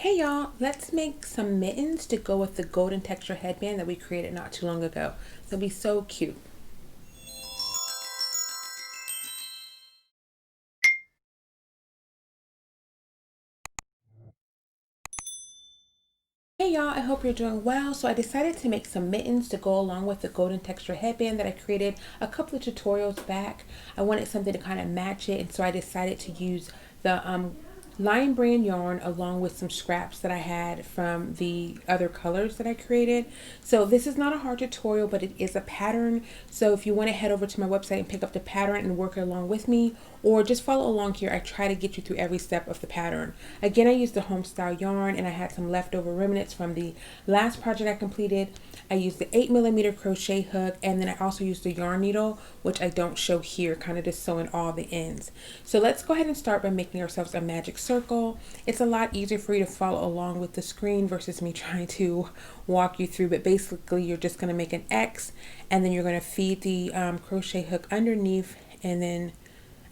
Hey y'all, let's make some mittens to go with the golden texture headband that we created not too long ago. They'll be so cute. Hey y'all, I hope you're doing well. So I decided to make some mittens to go along with the golden texture headband that I created a couple of tutorials back. I wanted something to kind of match it, and so I decided to use the LIonbrand yarn along with some scraps that I had from the other colors that I created. So this is not a hard tutorial, but it is a pattern. So if you want to head over to my website and pick up the pattern and work along with me, or just follow along here, I try to get you through every step of the pattern. Again, I used the Homestyle yarn, and I had some leftover remnants from the last project I completed. I used the 8mm crochet hook, and then I also used the yarn needle, which I don't show here, kind of just sewing all the ends. So let's go ahead and start by making ourselves a magic circle. It's a lot easier for you to follow along with the screen versus me trying to walk you through, but basically you're just going to make an X, and then you're going to feed the crochet hook underneath, and then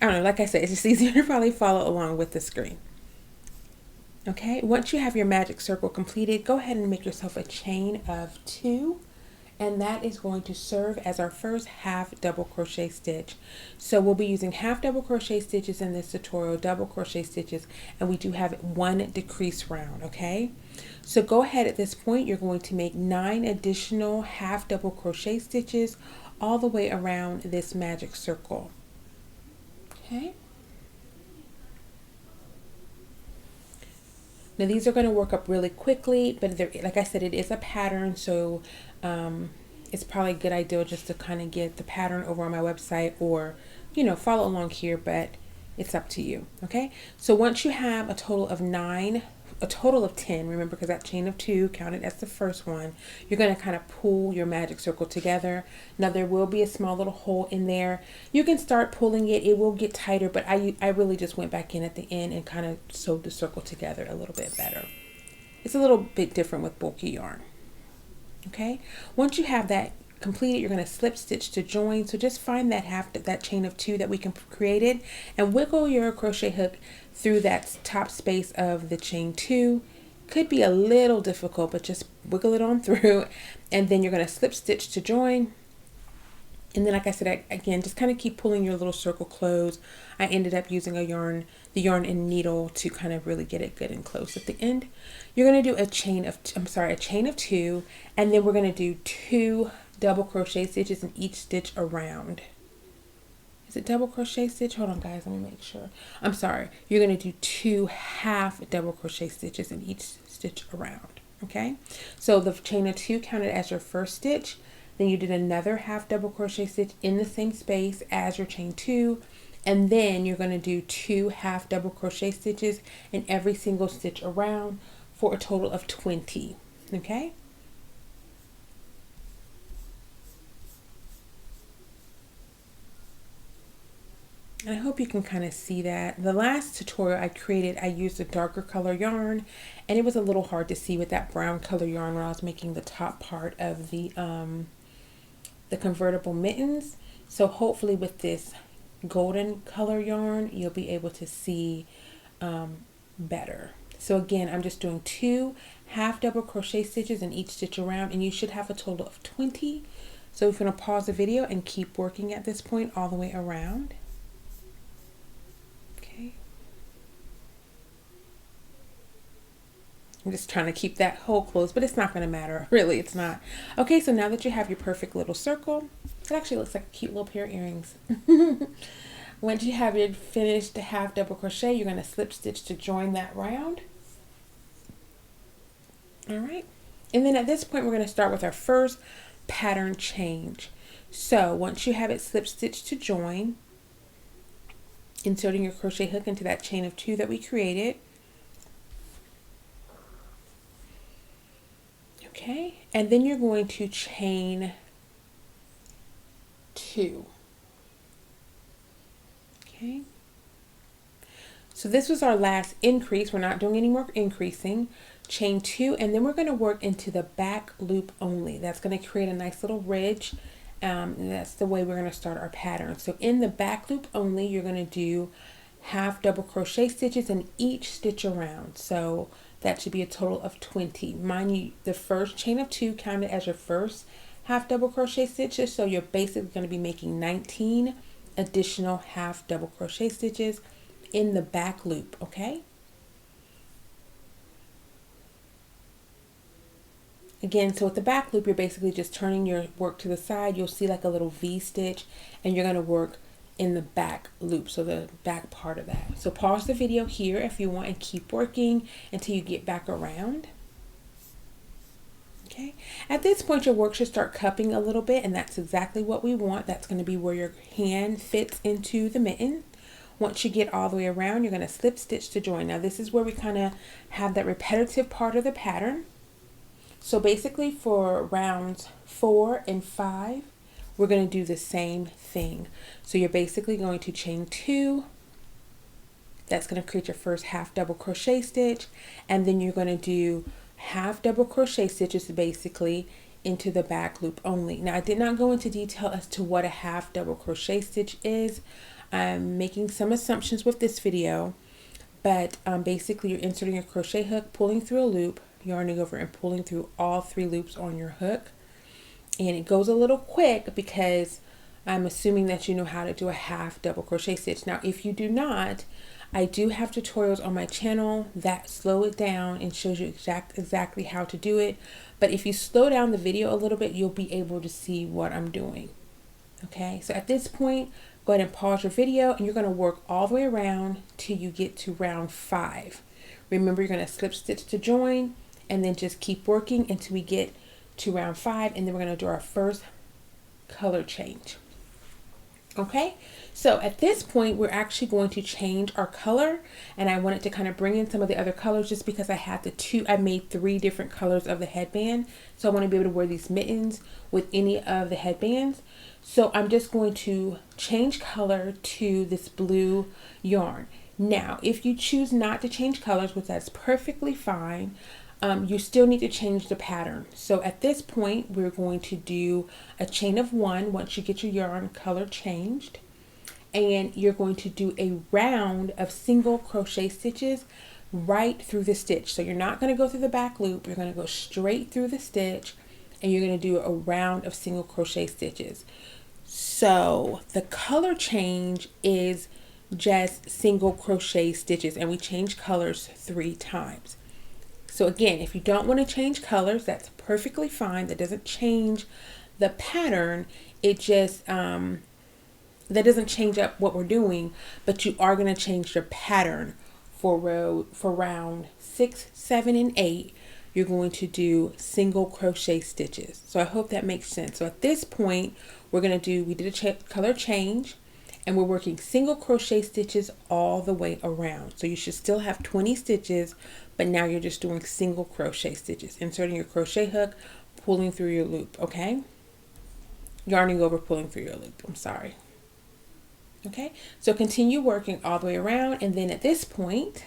I don't know, like I said, it's just easier to probably follow along with the screen. Okay, once you have your magic circle completed, go ahead and make yourself a chain of 2, and that is going to serve as our first half double crochet stitch. So we'll be using half double crochet stitches in this tutorial, double crochet stitches, and we do have 1 decrease round, okay? So go ahead at this point, you're going to make 9 additional half double crochet stitches all the way around this magic circle. Okay. Now these are going to work up really quickly, but like I said, it is a pattern, so it's probably a good idea just to kind of get the pattern over on my website, or follow along here, but it's up to you. Okay, so once you have a total of 10, remember, because that chain of 2 counted as the first one, you're going to kind of pull your magic circle together. Now there will be a small little hole in there. You can start pulling it. It will get tighter, but I really just went back in at the end and kind of sewed the circle together a little bit better. It's a little bit different with bulky yarn. Okay, once you have that completed, you're going to slip stitch to join. So just find that chain of 2 that we created, and wiggle your crochet hook through that top space of the chain 2. Could be a little difficult, but just wiggle it on through, and then you're going to slip stitch to join. And then, like I said, again, just kind of keep pulling your little circle closed. I ended up using the yarn and needle to kind of really get it good and close at the end. You're going to do a chain of 2, and then we're going to do 2 double crochet stitches in each stitch around. Is it double crochet stitch? Hold on, guys, let me make sure. I'm sorry. You're going to do 2 half double crochet stitches in each stitch around. Okay, so the chain of 2 counted as your first stitch. Then you did another half double crochet stitch in the same space as your chain 2, and then you're going to do 2 half double crochet stitches in every single stitch around for a total of 20. Okay, and I hope you can kind of see that. The last tutorial I created, I used a darker color yarn, and it was a little hard to see with that brown color yarn when I was making the top part of the convertible mittens. So hopefully with this golden color yarn, you'll be able to see better. So again, I'm just doing 2 half double crochet stitches in each stitch around, and you should have a total of 20. So if you want to pause the video and keep working at this point all the way around. Okay. I'm just trying to keep that hole closed, but it's not going to matter. Really, it's not. Okay, so now that you have your perfect little circle, it actually looks like a cute little pair of earrings. Once you have your finished half double crochet, you're going to slip stitch to join that round. All right. And then at this point, we're going to start with our first pattern change. So once you have it slip stitch to join, inserting your crochet hook into that chain of 2 that we created. Okay, and then you're going to chain 2. Okay, so this was our last increase. We're not doing any more increasing. Chain 2, and then we're going to work into the back loop only. That's going to create a nice little ridge, and that's the way we're going to start our pattern. So in the back loop only, you're going to do half double crochet stitches in each stitch around. So that should be a total of 20. Mind you, the first chain of 2 counted as your first half double crochet stitches, so you're basically going to be making 19 additional half double crochet stitches in the back loop. Okay, again, so with the back loop, you're basically just turning your work to the side. You'll see like a little V stitch, and you're going to work in the back loop, so the back part of that. So pause the video here if you want and keep working until you get back around. Okay, at this point your work should start cupping a little bit, and that's exactly what we want. That's going to be where your hand fits into the mitten. Once you get all the way around, you're going to slip stitch to join. Now this is where we kind of have that repetitive part of the pattern. So basically for rounds 4 and 5, we're going to do the same thing. So you're basically going to chain 2. That's going to create your first half double crochet stitch, and then you're going to do half double crochet stitches basically into the back loop only. Now I did not go into detail as to what a half double crochet stitch is. I'm making some assumptions with this video, but basically you're inserting a crochet hook, pulling through a loop, yarning over and pulling through all 3 loops on your hook. And it goes a little quick because I'm assuming that you know how to do a half double crochet stitch. Now if you do not, I do have tutorials on my channel that slow it down and shows you exactly how to do it. But if you slow down the video a little bit, you'll be able to see what I'm doing. Okay, so at this point, go ahead and pause your video, and you're going to work all the way around till you get to round 5. Remember, you're going to slip stitch to join, and then just keep working until we get to round 5, and then we're going to do our first color change. Okay, so at this point we're actually going to change our color, and I wanted to kind of bring in some of the other colors just because I made 3 different colors of the headband, so I want to be able to wear these mittens with any of the headbands. So I'm just going to change color to this blue yarn. Now if you choose not to change colors, which that's perfectly fine, you still need to change the pattern. So at this point, we're going to do a chain of 1 once you get your yarn color changed. And you're going to do a round of single crochet stitches right through the stitch. So you're not going to go through the back loop. You're going to go straight through the stitch, and you're going to do a round of single crochet stitches. So the color change is just single crochet stitches, and we change colors 3 times. So again, if you don't want to change colors, that's perfectly fine. That doesn't change the pattern. It just, that doesn't change up what we're doing, but you are going to change your pattern for round 6, 7, and 8. You're going to do single crochet stitches. So I hope that makes sense. So at this point, we did a color change, and we're working single crochet stitches all the way around. So you should still have 20 stitches, but now you're just doing single crochet stitches, inserting your crochet hook, pulling through your loop. Okay, yarning over, pulling through your loop, I'm sorry. Okay, so continue working all the way around, and then at this point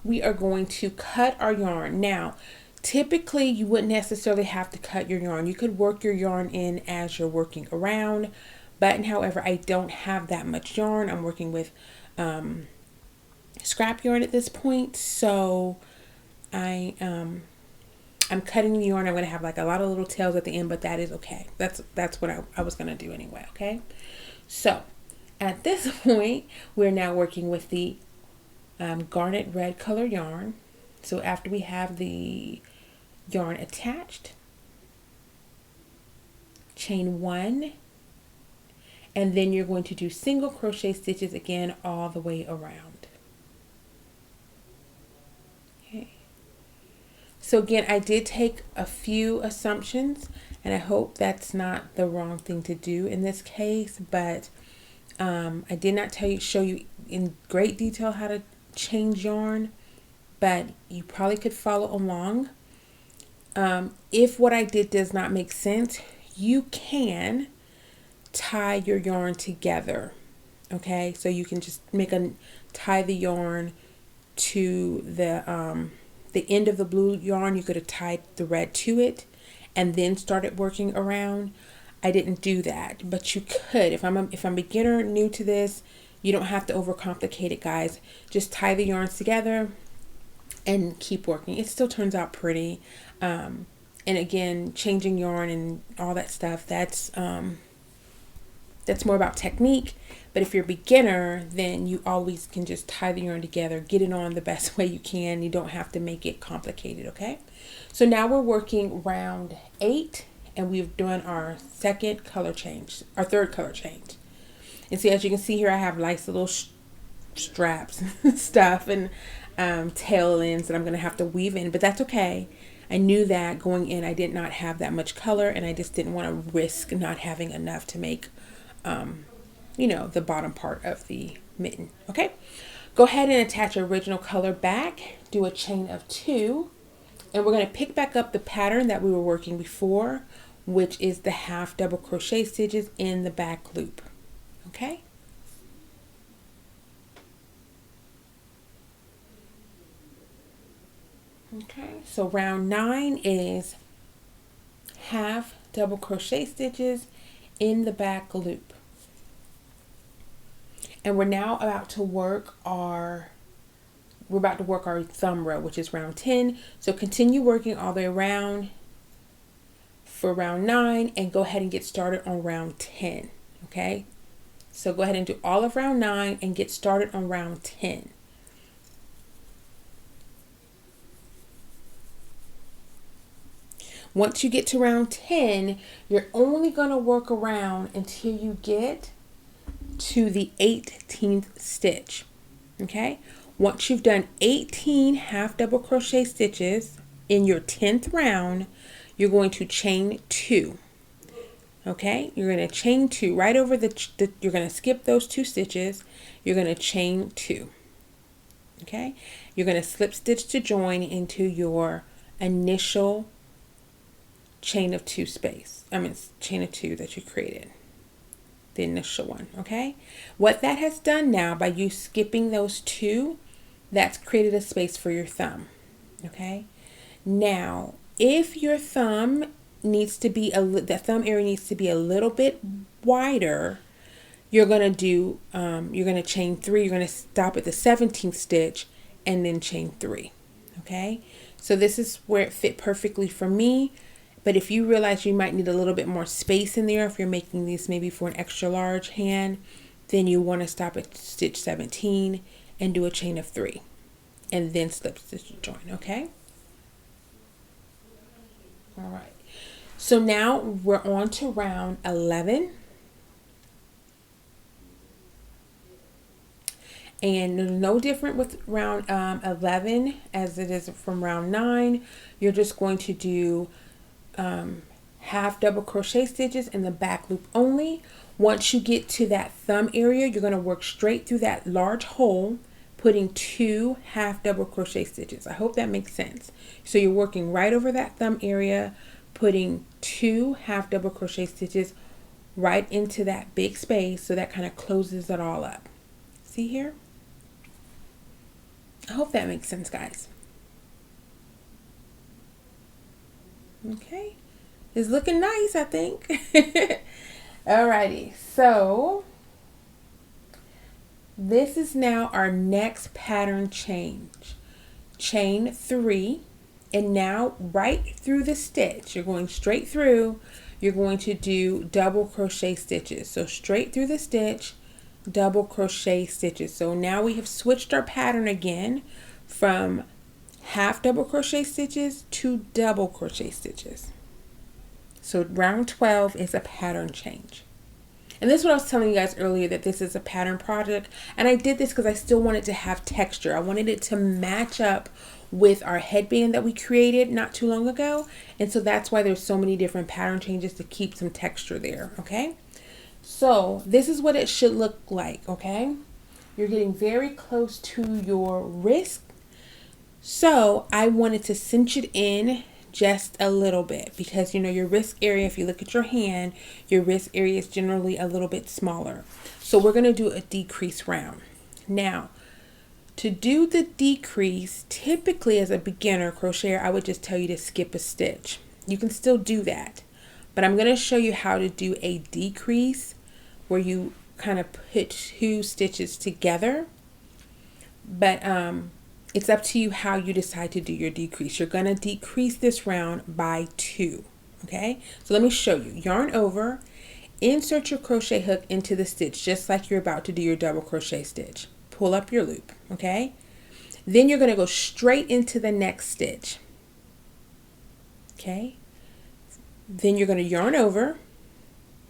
we are going to cut our yarn. Now typically you wouldn't necessarily have to cut your yarn. You could work your yarn in as you're working around, but however, I don't have that much yarn. I'm working with scrap yarn at this point, so I'm cutting the yarn. I'm going to have like a lot of little tails at the end, but that is okay. That's what I was going to do anyway. Okay, so at this point we're now working with the garnet red color yarn. So after we have the yarn attached, chain 1, and then you're going to do single crochet stitches again all the way around. Okay. So again, I did take a few assumptions, and I hope that's not the wrong thing to do in this case, but I did not show you in great detail how to change yarn, but you probably could follow along. If what I did does not make sense, you can tie your yarn together. Okay, so you can just tie the yarn to the end of the blue yarn. You could have tied the red to it and then started working around. I didn't do that, but you could. If I'm a beginner new to this, You don't have to overcomplicate it, guys. Just tie the yarns together and keep working. It still turns out pretty. And again, changing yarn and all that stuff, that's more about technique. But if you're a beginner, then you always can just tie the yarn together, get it on the best way you can. You don't have to make it complicated, okay? So now we're working round 8, and we've done our third color change. And see, as you can see here, I have nice little straps and stuff and tail ends that I'm going to have to weave in, but that's okay. I knew that going in, I did not have that much color, and I just didn't want to risk not having enough to make the bottom part of the mitten. Okay, go ahead and attach your original color back, do a chain of 2, and we're going to pick back up the pattern that we were working before, which is the half double crochet stitches in the back loop. Okay, so round 9 is half double crochet stitches in the back loop. And we're now about to work our thumb row, which is round 10. So continue working all the way around for round 9 and go ahead and get started on round 10. Okay, so go ahead and do all of round 9 and get started on round 10. Once you get to round 10, you're only going to work around until you get to the 18th stitch. Okay, once you've done 18 half double crochet stitches in your 10th round, you're going to chain 2. Okay, you're going to chain 2 right over you're going to skip those 2 stitches. You're going to chain 2. Okay, you're going to slip stitch to join into your initial chain of 2 chain of 2 that you created, the initial one. Okay, what that has done now, by you skipping those 2, that's created a space for your thumb. Okay, now if your thumb needs to be the thumb area needs to be a little bit wider, you're going to chain 3. You're going to stop at the 17th stitch and then chain 3. Okay, so this is where it fit perfectly for me. But if you realize you might need a little bit more space in there, if you're making these maybe for an extra large hand, then you want to stop at stitch 17 and do a chain of 3 and then slip stitch to join. Okay, all right, so now we're on to round 11, and no different with round 11 as it is from round 9. You're just going to do half double crochet stitches in the back loop only. Once you get to that thumb area, you're going to work straight through that large hole, putting 2 half double crochet stitches. I hope that makes sense. So you're working right over that thumb area, putting 2 half double crochet stitches right into that big space, so that kind of closes it all up. See here? I hope that makes sense, guys. Okay, it's looking nice, I think. Alrighty, so this is now our next pattern change. Chain 3, and now right through the stitch, you're going straight through, you're going to do double crochet stitches. So straight through the stitch, double crochet stitches. So now we have switched our pattern again from half double crochet stitches to double crochet stitches. So round 12 is a pattern change. And this is what I was telling you guys earlier, that this is a pattern project. And I did this because I still wanted to have texture. I wanted it to match up with our headband that we created not too long ago. And so that's why there's so many different pattern changes, to keep some texture there. Okay, so this is what it should look like. Okay, you're getting very close to your wrist. So I wanted to cinch it in just a little bit, because your wrist area, if you look at your hand, your wrist area is generally a little bit smaller. So we're going to do a decrease round. Now, to do the decrease, typically as a beginner crocheter, I would just tell you to skip a stitch. You can still do that, but I'm going to show you how to do a decrease where you kind of put 2 stitches together, but it's up to you how you decide to do your decrease. You're going to decrease this round by 2. Okay, so let me show you. Yarn over, insert your crochet hook into the stitch just like you're about to do your double crochet stitch. Pull up your loop. Okay, then you're going to go straight into the next stitch. Okay, then you're going to yarn over,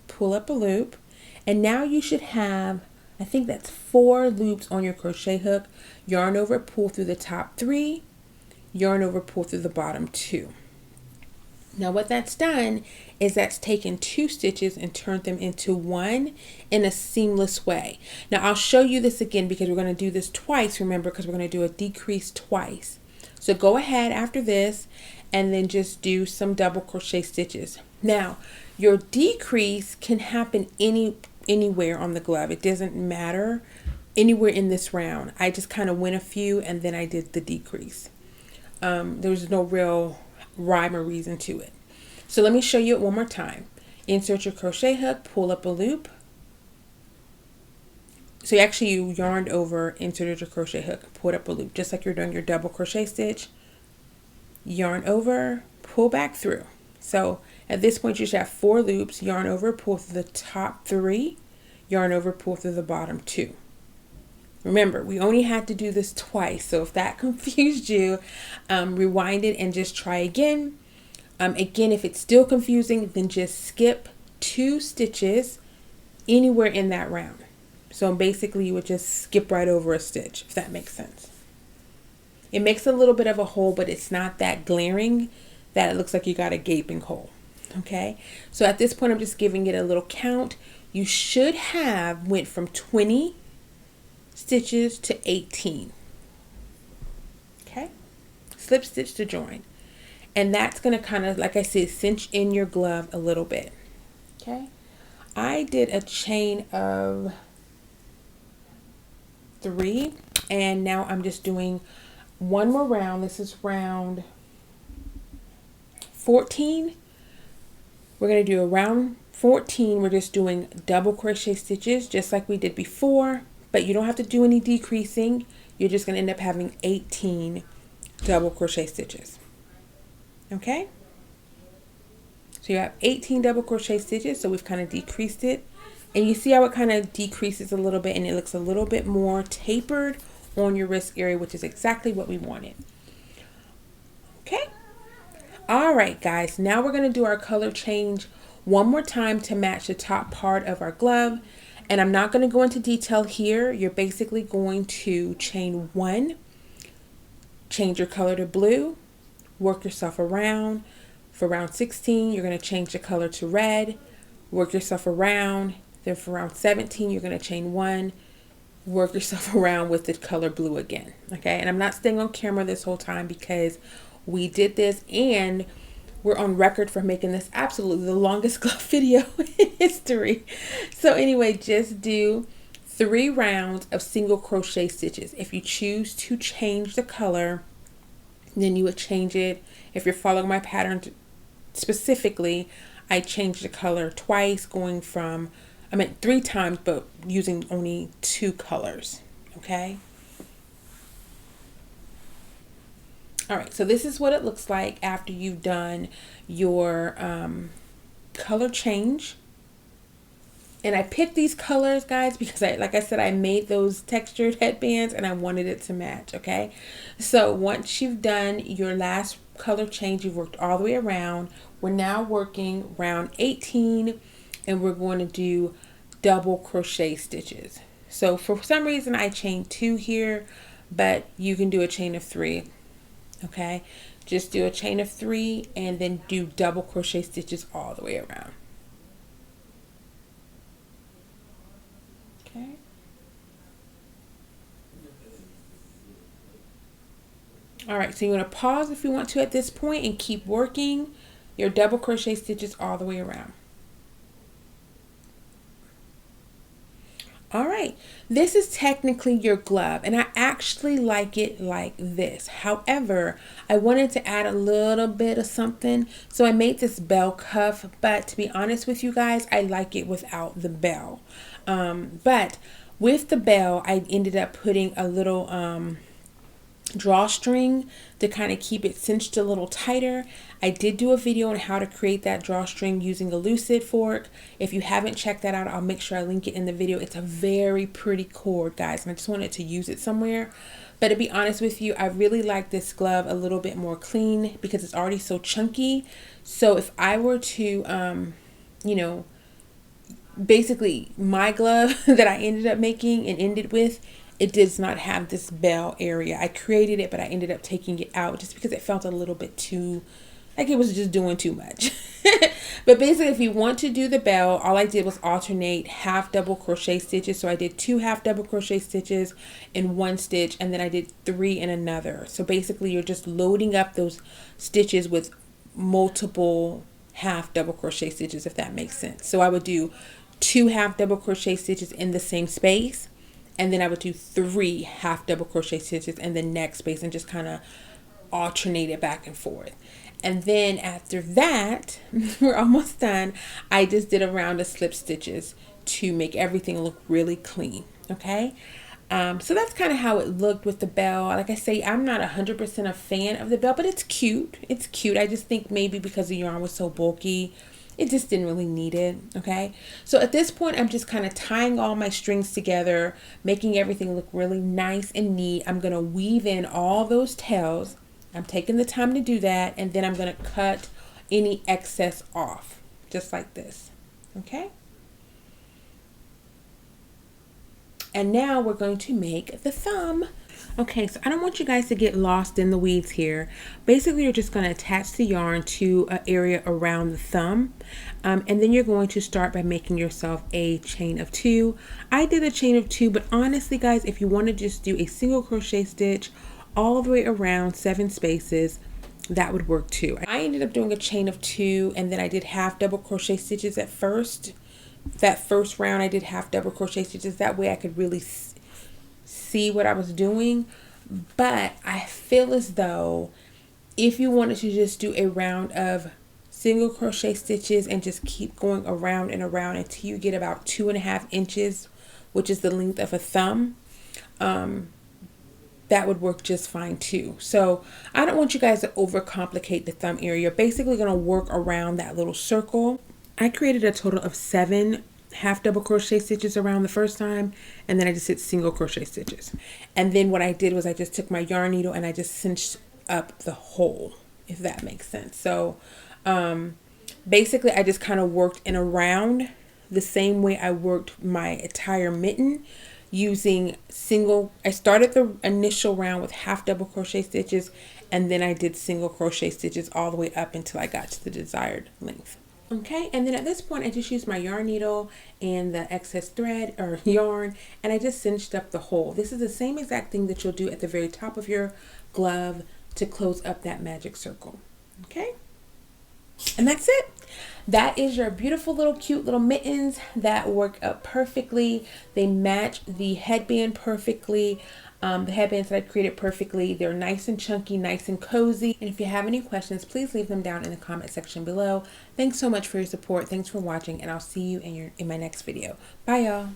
pull up a loop, and now you should have, I think that's 4 loops on your crochet hook. Yarn over, pull through the top 3, yarn over, pull through the bottom 2. Now what that's done is that's taken 2 stitches and turned them into 1 in a seamless way. Now I'll show you this again because we're going to do this twice, remember, because we're going to do a decrease twice. So go ahead after this and then just do some double crochet stitches. Now your decrease can happen anywhere on the glove. It doesn't matter, anywhere in this round. I just kind of went a few and then I did the decrease. There's no real rhyme or reason to it. So let me show you it one more time. Insert your crochet hook, pull up a loop. So you yarned over, inserted your crochet hook, pulled up a loop, just like you're doing your double crochet stitch. Yarn over, pull back through. So at this point you should have 4 loops. Yarn over, pull through the top 3, yarn over, pull through the bottom 2. Remember, we only had to do this twice, so if that confused you, rewind it and just try again. Again, if it's still confusing, then just skip 2 stitches anywhere in that round. So basically you would just skip right over a stitch, if that makes sense. It makes a little bit of a hole, but it's not that glaring that it looks like you got a gaping hole. Okay, so at this point I'm just giving it a little count. You should have went from 20 stitches to 18. Okay, slip stitch to join, and that's going to kind of, like I said, cinch in your glove a little bit. Okay, I did a chain of 3 and now I'm just doing one more round. This is round 14. We're going to do a round 14. We're just doing double crochet stitches just like we did before, but you don't have to do any decreasing. You're just going to end up having 18 double crochet stitches. Okay, so you have 18 double crochet stitches. So we've kind of decreased it, and you see how it kind of decreases a little bit and it looks a little bit more tapered on your wrist area, which is exactly what we wanted. Okay, all right guys, now we're going to do our color change one more time to match the top part of our glove. And I'm not going to go into detail here. You're basically going to chain 1, change your color to blue, work yourself around. For round 16, you're going to change the color to red, work yourself around. Then for round 17, you're going to chain 1, work yourself around with the color blue again. Okay, and I'm not staying on camera this whole time because we did this and we're on record for making this absolutely the longest glove video in history. So anyway, just do 3 rounds of single crochet stitches. If you choose to change the color, then you would change it. If you're following my pattern specifically, I changed the color twice, going from, 3 times, but using only 2 colors. Okay. All right, so this is what it looks like after you've done your color change. And I picked these colors, guys, because like I said, I made those textured headbands and I wanted it to match. Okay, so once you've done your last color change, you've worked all the way around. We're now working round 18 and we're going to do double crochet stitches. So for some reason I chained 2 here, but you can do a chain of 3. Okay, just do a chain of 3 and then do double crochet stitches all the way around. Okay. All right, so you want to pause if you want to at this point and keep working your double crochet stitches all the way around. All right, this is technically your glove and I actually like it like this. However, I wanted to add a little bit of something, so I made this bell cuff, but to be honest with you guys, I like it without the bell. But with the bell, I ended up putting a little drawstring to kind of keep it cinched a little tighter. I did do a video on how to create that drawstring using a lucid fork. If you haven't checked that out, I'll make sure I link it in the video. It's a very pretty cord, guys, and I just wanted to use it somewhere. But to be honest with you, I really like this glove a little bit more clean because it's already so chunky. So if I were to, you know, basically my glove that I ended up making and ended with, it does not have this bell area. I created it, but I ended up taking it out just because it felt a little bit too, like it was just doing too much. But basically, if you want to do the bell, all I did was alternate half double crochet stitches. So I did 2 half double crochet stitches in one stitch, and then I did 3 in another. So basically, you're just loading up those stitches with multiple half double crochet stitches, if that makes sense. So I would do 2 half double crochet stitches in the same space, and then I would do 3 half double crochet stitches in the next space and just kind of alternate it back and forth. And then after that, we're almost done. I just did a round of slip stitches to make everything look really clean. Okay. So that's kind of how it looked with the bell. Like I say, I'm not 100% a fan of the bell, but it's cute. It's cute. I just think maybe because the yarn was so bulky, it just didn't really need it. Okay. So at this point, I'm just kind of tying all my strings together, making everything look really nice and neat. I'm going to weave in all those tails. I'm taking the time to do that. And then I'm going to cut any excess off just like this. Okay. And now we're going to make the thumb. Okay, so I don't want you guys to get lost in the weeds here. Basically, you're just going to attach the yarn to an area around the thumb. And then you're going to start by making yourself a chain of 2. I did a chain of 2, but honestly, guys, if you want to just do a single crochet stitch all the way around 7 spaces, that would work too. I ended up doing a chain of 2, and then I did half double crochet stitches at first. That first round, I did half double crochet stitches. That way I could really see what I was doing. But I feel as though if you wanted to just do a round of single crochet stitches and just keep going around and around until you get about 2.5 inches, which is the length of a thumb, that would work just fine too. So I don't want you guys to overcomplicate the thumb area. You're basically going to work around that little circle. I created a total of 7 half double crochet stitches around the first time, and then I just did single crochet stitches. And then what I did was I just took my yarn needle and I just cinched up the hole, if that makes sense. So basically I just kind of worked in around the same way I worked my entire mitten, using I started the initial round with half double crochet stitches, and then I did single crochet stitches all the way up until I got to the desired length. Okay, and then at this point I just used my yarn needle and the excess thread or yarn, and I just cinched up the hole. This is the same exact thing that you'll do at the very top of your glove to close up that magic circle. Okay, and that's it. That is your beautiful little cute little mittens that work up perfectly. They match the headband perfectly. The headbands that I created perfectly. They're nice and chunky, nice and cozy. And if you have any questions, please leave them down in the comment section below. Thanks so much for your support. Thanks for watching, and I'll see you in my next video. Bye, y'all.